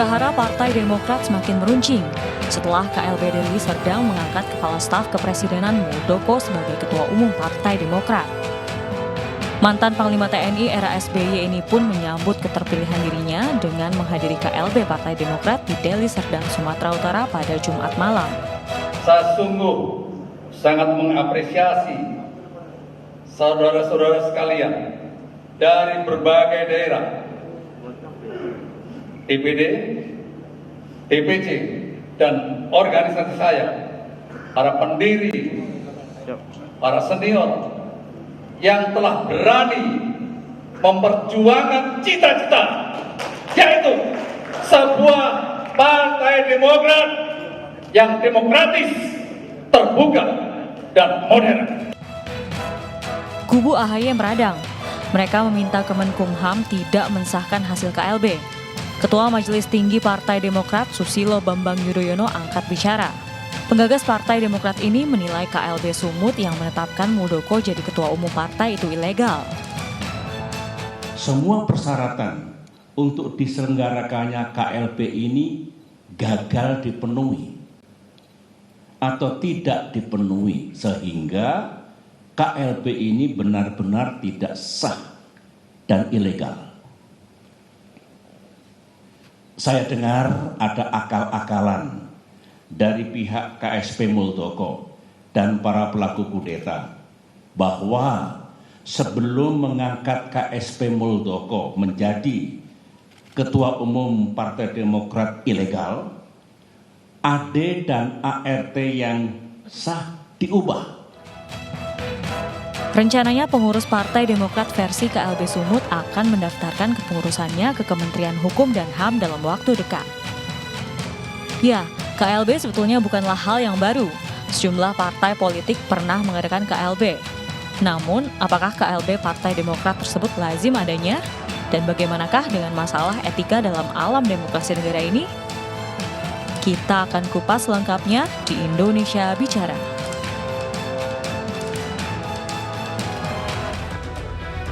Huru-hara Partai Demokrat semakin meruncing setelah KLB Deli Serdang mengangkat Kepala Staf Kepresidenan Muldoko sebagai Ketua Umum Partai Demokrat. Mantan Panglima TNI era SBY ini pun menyambut keterpilihan dirinya dengan menghadiri KLB Partai Demokrat di Deli Serdang, Sumatera Utara pada Jumat malam. Saya sungguh sangat mengapresiasi saudara-saudara sekalian dari berbagai daerah, DPD, DPC, dan organisasi saya, para pendiri, para senior yang telah berani memperjuangkan cita-cita, yaitu sebuah partai Demokrat yang demokratis, terbuka, dan modern. Kubu AHY meradang. Mereka meminta Kemenkumham tidak mensahkan hasil KLB. Ketua Majelis Tinggi Partai Demokrat Susilo Bambang Yudhoyono angkat bicara. Penggagas Partai Demokrat ini menilai KLB Sumut yang menetapkan Muldoko jadi ketua umum partai itu ilegal. Semua persyaratan untuk diselenggarakannya KLB ini gagal dipenuhi atau tidak dipenuhi sehingga KLB ini benar-benar tidak sah dan ilegal. Saya dengar ada akal-akalan dari pihak KSP Muldoko dan para pelaku kudeta bahwa sebelum mengangkat KSP Muldoko menjadi Ketua Umum Partai Demokrat ilegal, AD dan ART yang sah diubah. Rencananya pengurus Partai Demokrat versi KLB Sumut akan mendaftarkan kepengurusannya ke Kementerian Hukum dan HAM dalam waktu dekat. Ya, KLB sebetulnya bukanlah hal yang baru. Sejumlah partai politik pernah mengadakan KLB. Namun, apakah KLB Partai Demokrat tersebut lazim adanya? Dan bagaimanakah dengan masalah etika dalam alam demokrasi negara ini? Kita akan kupas lengkapnya di Indonesia Bicara.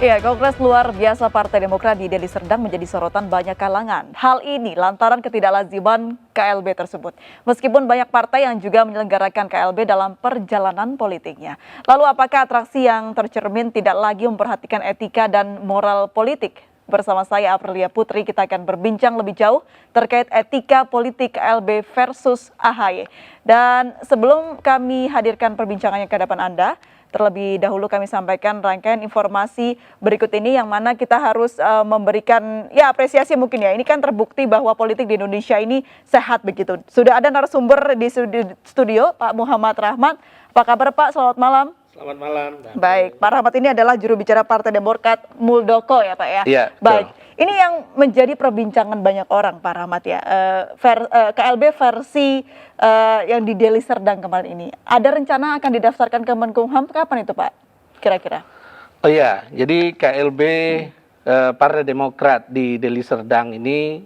Ya, Kongres luar biasa Partai Demokrat di Deli Serdang menjadi sorotan banyak kalangan. Hal ini lantaran ketidaklaziman KLB tersebut. Meskipun banyak partai yang juga menyelenggarakan KLB dalam perjalanan politiknya. Lalu apakah atraksi yang tercermin tidak lagi memperhatikan etika dan moral politik? Bersama saya Aprilia Putri, kita akan berbincang lebih jauh terkait etika politik KLB versus AHY. Dan sebelum kami hadirkan perbincangannya ke hadapan Anda, terlebih dahulu kami sampaikan rangkaian informasi berikut ini yang mana kita harus memberikan apresiasi mungkin ya. Ini kan terbukti bahwa politik di Indonesia ini sehat begitu. Sudah ada narasumber di studio, Pak Muhammad Rahmat. Apa kabar Pak? Selamat malam. Selamat malam. Baik, Pak Rahmat ini adalah juru bicara Partai Demokrat Muldoko ya Pak ya? Iya. Baik, ini yang menjadi perbincangan banyak orang Pak Rahmat ya. KLB versi yang di Deli Serdang kemarin ini. Ada rencana akan didaftarkan ke Kemenkumham kapan itu Pak? Kira-kira? Oh iya, jadi KLB Partai Demokrat di Deli Serdang ini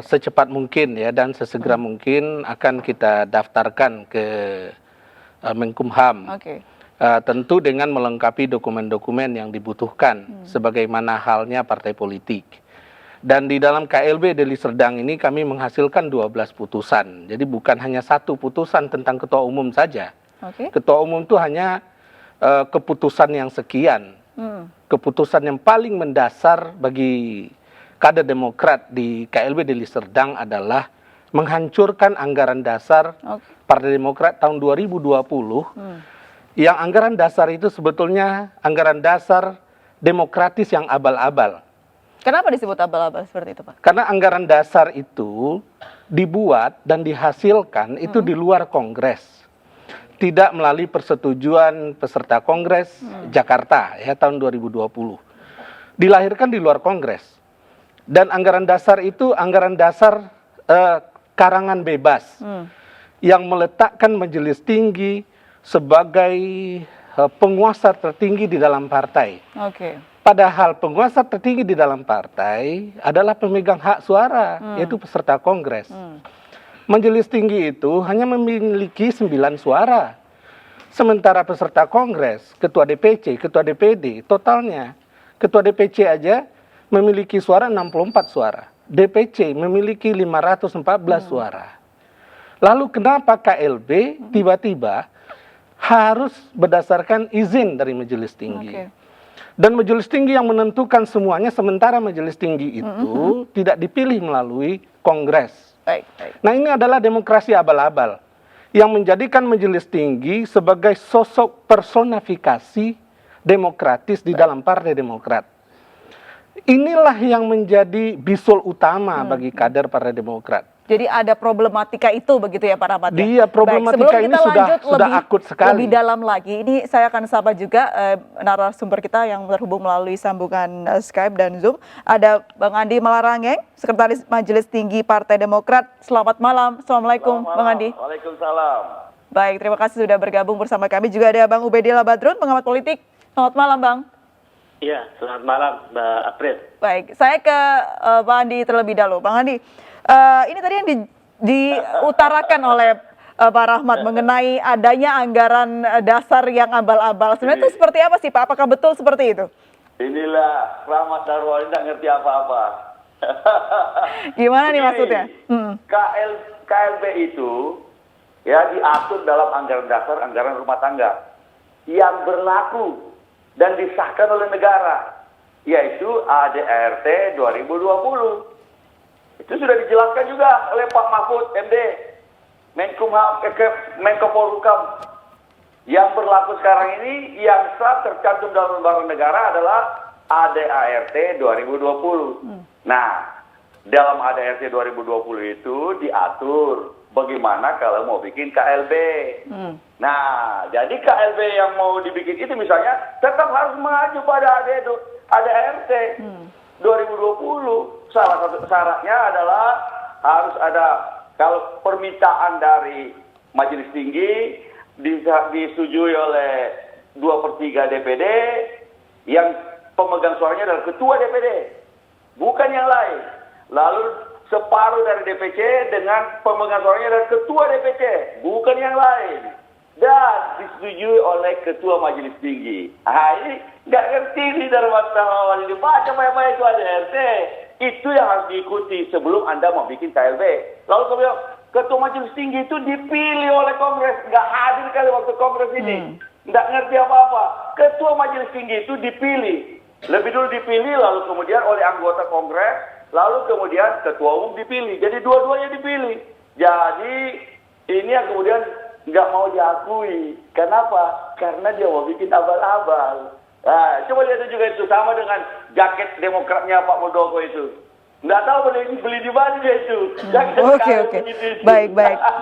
secepat mungkin ya dan sesegera mungkin akan kita daftarkan ke Menkumham. Oke. Tentu dengan melengkapi dokumen-dokumen yang dibutuhkan sebagaimana halnya partai politik. Dan di dalam KLB Deli Serdang ini kami menghasilkan 12 putusan. Jadi bukan hanya satu putusan tentang ketua umum saja. Oke. Ketua umum itu hanya keputusan yang sekian. Keputusan yang paling mendasar bagi kader Demokrat di KLB Deli Serdang adalah menghancurkan anggaran dasar Partai Demokrat tahun 2020 yang anggaran dasar itu sebetulnya anggaran dasar demokratis yang abal-abal. Kenapa disebut abal-abal seperti itu Pak? Karena anggaran dasar itu dibuat dan dihasilkan itu di luar Kongres. Tidak melalui persetujuan peserta Kongres Jakarta ya tahun 2020. Dilahirkan di luar Kongres. Dan anggaran dasar itu anggaran dasar karangan bebas yang meletakkan majelis tinggi sebagai penguasa tertinggi di dalam partai. Oke. Padahal penguasa tertinggi di dalam partai adalah pemegang hak suara, yaitu peserta Kongres. Majelis tinggi itu hanya memiliki 9 suara. Sementara peserta Kongres, ketua DPC, ketua DPD, totalnya ketua DPC aja memiliki suara 64 suara. DPC memiliki 514 suara. Lalu kenapa KLB tiba-tiba harus berdasarkan izin dari Majelis Tinggi? Oke. Dan Majelis Tinggi yang menentukan semuanya, sementara Majelis Tinggi itu tidak dipilih melalui Kongres. Baik, baik. Nah, ini adalah demokrasi abal-abal yang menjadikan Majelis Tinggi sebagai sosok personifikasi demokratis di dalam Partai Demokrat. Inilah yang menjadi bisul utama bagi kader Partai Demokrat. Jadi ada problematika itu begitu ya Pak Rahmat? Dia problematika Baik, ini sebelum kita lanjut sudah akut sekali. Lebih dalam lagi, ini saya akan sapa juga narasumber kita yang terhubung melalui sambungan Skype dan Zoom. Ada Bang Andi Malarangeng, Sekretaris Majelis Tinggi Partai Demokrat. Selamat malam. Assalamualaikum Bang Andi. Waalaikumsalam. Baik, terima kasih sudah bergabung bersama kami. Juga ada Bang Ubedillah Badrun, pengamat politik. Selamat malam Bang. Iya, selamat malam Mbak April. Baik, saya ke Pak Andi terlebih dahulu. Bang Andi, ini tadi yang diutarakan oleh Pak Rahmat mengenai adanya anggaran dasar yang abal-abal. Sebenarnya itu seperti apa sih Pak? Apakah betul seperti itu? Inilah Rahmat Darwani tidak ngerti apa-apa. Gimana nih Begini, maksudnya? KLB itu ya diatur dalam anggaran dasar, anggaran rumah tangga yang berlaku dan disahkan oleh negara, yaitu ADART 2020. Itu sudah dijelaskan juga oleh Pak Mahfud MD, Menko Polhukam. Yang berlaku sekarang ini yang sah tercantum dalam lembaga negara adalah ADART 2020. Nah, dalam ADART 2020 itu diatur bagaimana kalau mau bikin KLB. Nah, jadi KLB yang mau dibikin itu misalnya tetap harus mengacu pada ADART 2020. Salah satu syaratnya adalah harus ada, kalau permintaan dari Majelis Tinggi disetujui oleh 2/3 DPD, yang pemegang suaranya adalah ketua DPD, bukan yang lain. Lalu separuh dari DPC dengan pemegang suaranya adalah ketua DPC, bukan yang lain. Dan disetujui oleh ketua Majelis Tinggi. Ini nggak ngerti nih dari wartawan ini. Baca baik-baik itu ADART. Itu yang harus diikuti sebelum Anda mau bikin KLB. Lalu kemudian ketua Majelis Tinggi itu dipilih oleh Kongres. Nggak hadir kali waktu Kongres ini. Nggak ngerti apa-apa. Ketua Majelis Tinggi itu dipilih. Lebih dulu dipilih, lalu kemudian oleh anggota Kongres. Lalu kemudian ketua umum dipilih. Jadi dua-duanya dipilih. Jadi ini yang kemudian nggak mau diakui. Kenapa? Karena dia mau bikin abal-abal. Nah, coba lihat juga itu sama dengan jaket Demokratnya Pak Muldoko itu. Nggak tahu beli di mana dia itu. Oke. Baik.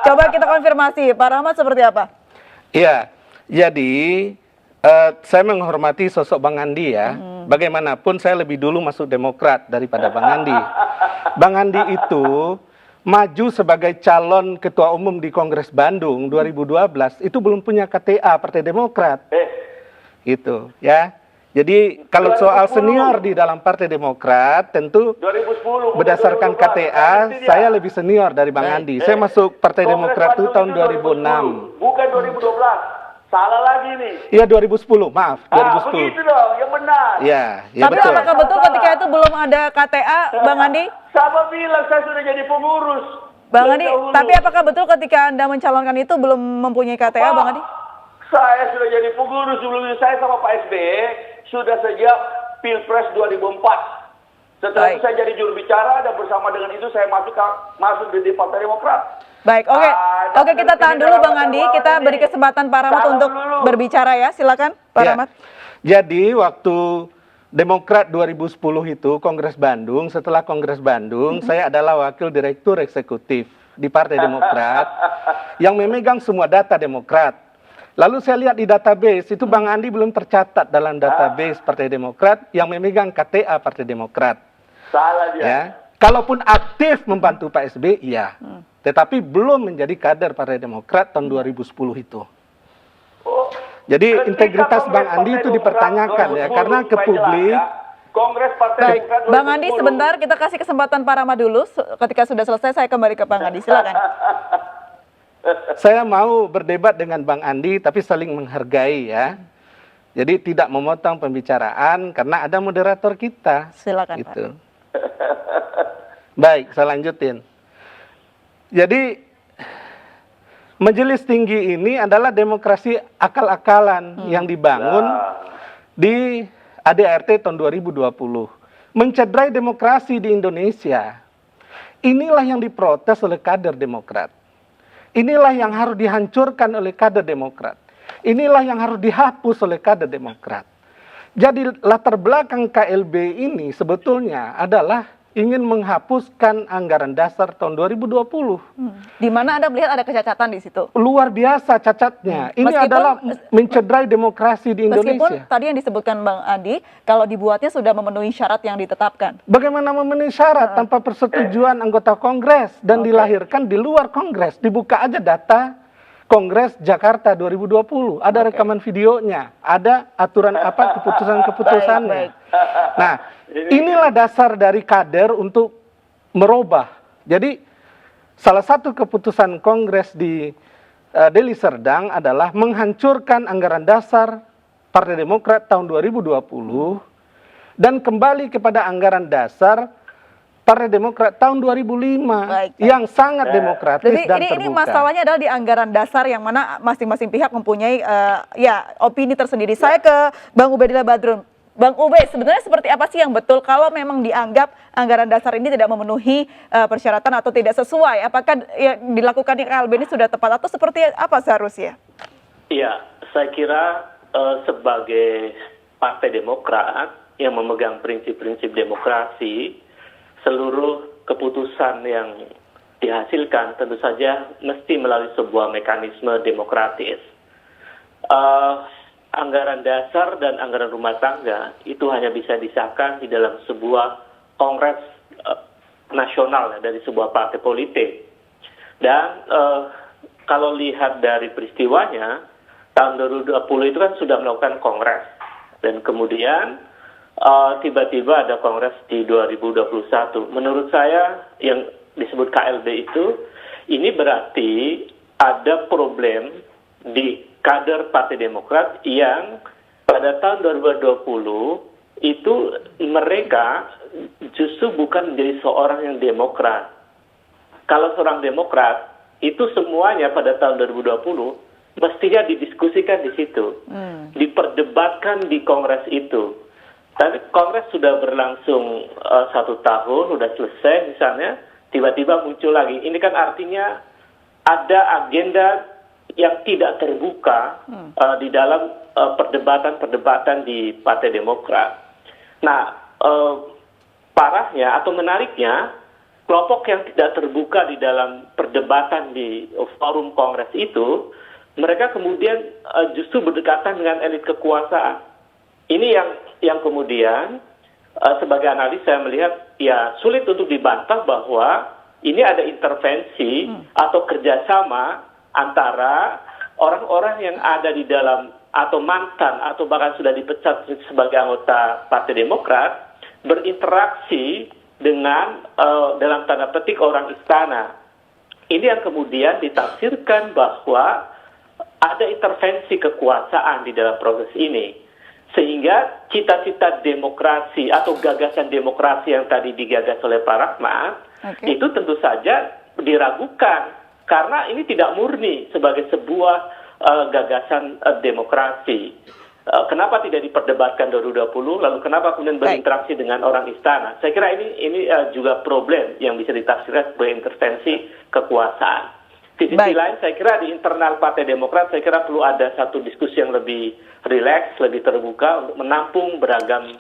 Coba kita konfirmasi. Pak Rahmat seperti apa? Iya, jadi saya menghormati sosok Bang Andi ya. Bagaimanapun saya lebih dulu masuk Demokrat daripada Bang Andi. Bang Andi itu maju sebagai calon ketua umum di Kongres Bandung 2012 itu belum punya KTA Partai Demokrat. Itu ya. Jadi kalau soal senior di dalam Partai Demokrat tentu 2010, berdasarkan 2012, KTA saya lebih senior dari Bang Andi. Saya masuk Partai Kongres Demokrat itu Bandung tahun 2006. 2010, bukan 2012. Salah lagi nih. Iya 2010, maaf 2010. Begitu dong, yang benar. Iya, ya Tapi betul. apakah betul ketika itu belum ada KTA, Bang Andi? Sama bilang saya sudah jadi pengurus. Bang Andi, Dahulu. tapi apakah betul ketika Anda mencalonkan itu belum mempunyai KTA, Bang Andi? Saya sudah jadi pengurus sebelumnya. Saya sama Pak SBY sudah sejak Pilpres 2004. Setelah itu saya jadi juru bicara dan bersama dengan itu saya masuk di Partai Demokrat. Baik, oke kita tahan dulu Bang Andi. Kita beri kesempatan Pak Rahmat untuk berbicara ya. Silakan Pak Ya. Rahmat. Jadi waktu Demokrat 2010 itu Kongres Bandung, setelah Kongres Bandung saya adalah wakil direktur eksekutif di Partai Demokrat yang memegang semua data Demokrat. Lalu saya lihat di database itu Bang Andi belum tercatat dalam database Partai Demokrat yang memegang KTA Partai Demokrat. Salah dia. Ya. Kalaupun aktif membantu Pak SBY, iya. Tetapi belum menjadi kader Partai Demokrat tahun 2010 itu. Oh, Jadi ketika integritas Kongres Bang Andi Partai itu Demokrat dipertanyakan ya, 2010, karena ke supaya publik. jelas ya, Kongres Partai Baik, Demokrat 2010. Bang Andi sebentar kita kasih kesempatan Pak Rahmat dulu. Ketika sudah selesai saya kembali ke Bang Andi. Silakan. Saya mau berdebat dengan Bang Andi, tapi saling menghargai ya. Jadi tidak memotong pembicaraan karena ada moderator kita. Silakan Pak. Gitu. Baik, saya lanjutin. Jadi Majelis Tinggi ini adalah demokrasi akal-akalan yang dibangun di ADART tahun 2020. Mencederai demokrasi di Indonesia. Inilah yang diprotes oleh kader Demokrat. Inilah yang harus dihancurkan oleh kader Demokrat. Inilah yang harus dihapus oleh kader Demokrat. Jadi latar belakang KLB ini sebetulnya adalah ingin menghapuskan anggaran dasar tahun 2020. Di mana Anda melihat ada kecacatan di situ? Luar biasa cacatnya. Ini adalah mencederai demokrasi di Indonesia. Meskipun tadi yang disebutkan Bang Adi, kalau dibuatnya sudah memenuhi syarat yang ditetapkan. Bagaimana memenuhi syarat tanpa persetujuan anggota Kongres dan dilahirkan di luar Kongres? Dibuka aja data Kongres Jakarta 2020. Ada rekaman videonya, ada aturan apa keputusan-keputusannya. Nah, inilah dasar dari kader untuk merubah. Jadi salah satu keputusan Kongres di Deli Serdang adalah menghancurkan anggaran dasar Partai Demokrat tahun 2020 dan kembali kepada anggaran dasar Partai Demokrat tahun 2005 yang sangat demokratis dan terbuka. Ini masalahnya adalah di anggaran dasar yang mana masing-masing pihak mempunyai opini tersendiri. Saya ke Bang Ubedillah Badrun. Bang Ube, sebenarnya seperti apa sih yang betul kalau memang dianggap anggaran dasar ini tidak memenuhi persyaratan atau tidak sesuai? Apakah yang dilakukan di KLB ini sudah tepat atau seperti apa seharusnya? Iya, saya kira sebagai Partai Demokrat yang memegang prinsip-prinsip demokrasi, seluruh keputusan yang dihasilkan tentu saja mesti melalui sebuah mekanisme demokratis. Anggaran dasar dan anggaran rumah tangga itu hanya bisa disahkan di dalam sebuah kongres nasional dari sebuah partai politik. Dan kalau lihat dari peristiwanya, tahun 2020 itu kan sudah melakukan kongres. Dan kemudian tiba-tiba ada kongres di 2021. Menurut saya yang disebut KLB itu, ini berarti ada problem di kader Partai Demokrat yang pada tahun 2020 itu mereka justru bukan menjadi seorang yang demokrat. Kalau seorang demokrat, itu semuanya pada tahun 2020 mestinya didiskusikan di situ, diperdebatkan di kongres itu. Tapi kongres sudah berlangsung 1 tahun, sudah selesai misalnya, tiba-tiba muncul lagi. Ini kan artinya ada agenda yang tidak terbuka di dalam perdebatan-perdebatan di Partai Demokrat. Nah, parahnya atau menariknya, kelompok yang tidak terbuka di dalam perdebatan di forum kongres itu, mereka kemudian justru berdekatan dengan elit kekuasaan. Ini yang kemudian sebagai analis saya melihat ya sulit untuk dibantah bahwa ini ada intervensi atau kerjasama antara orang-orang yang ada di dalam atau mantan atau bahkan sudah dipecat sebagai anggota Partai Demokrat berinteraksi dengan dalam tanda petik orang istana. Ini yang kemudian ditafsirkan bahwa ada intervensi kekuasaan di dalam proses ini. Sehingga cita-cita demokrasi atau gagasan demokrasi yang tadi digagas oleh Pak Rahmat itu tentu saja diragukan karena ini tidak murni sebagai sebuah gagasan demokrasi. Kenapa tidak diperdebatkan 2020 lalu kenapa kemudian berinteraksi dengan orang istana? Saya kira ini juga problem yang bisa ditafsirkan sebagai intervensi kekuasaan. Di sisi lain, saya kira di internal Partai Demokrat, saya kira perlu ada satu diskusi yang lebih rileks, lebih terbuka untuk menampung beragam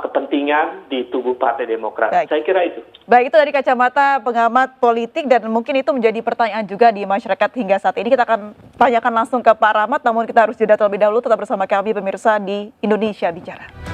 kepentingan di tubuh Partai Demokrat. Saya kira itu. Baik, itu dari kacamata pengamat politik dan mungkin itu menjadi pertanyaan juga di masyarakat hingga saat ini. Kita akan tanyakan langsung ke Pak Rahmat, namun kita harus jeda terlebih dahulu. Tetap bersama kami pemirsa di Indonesia Bicara.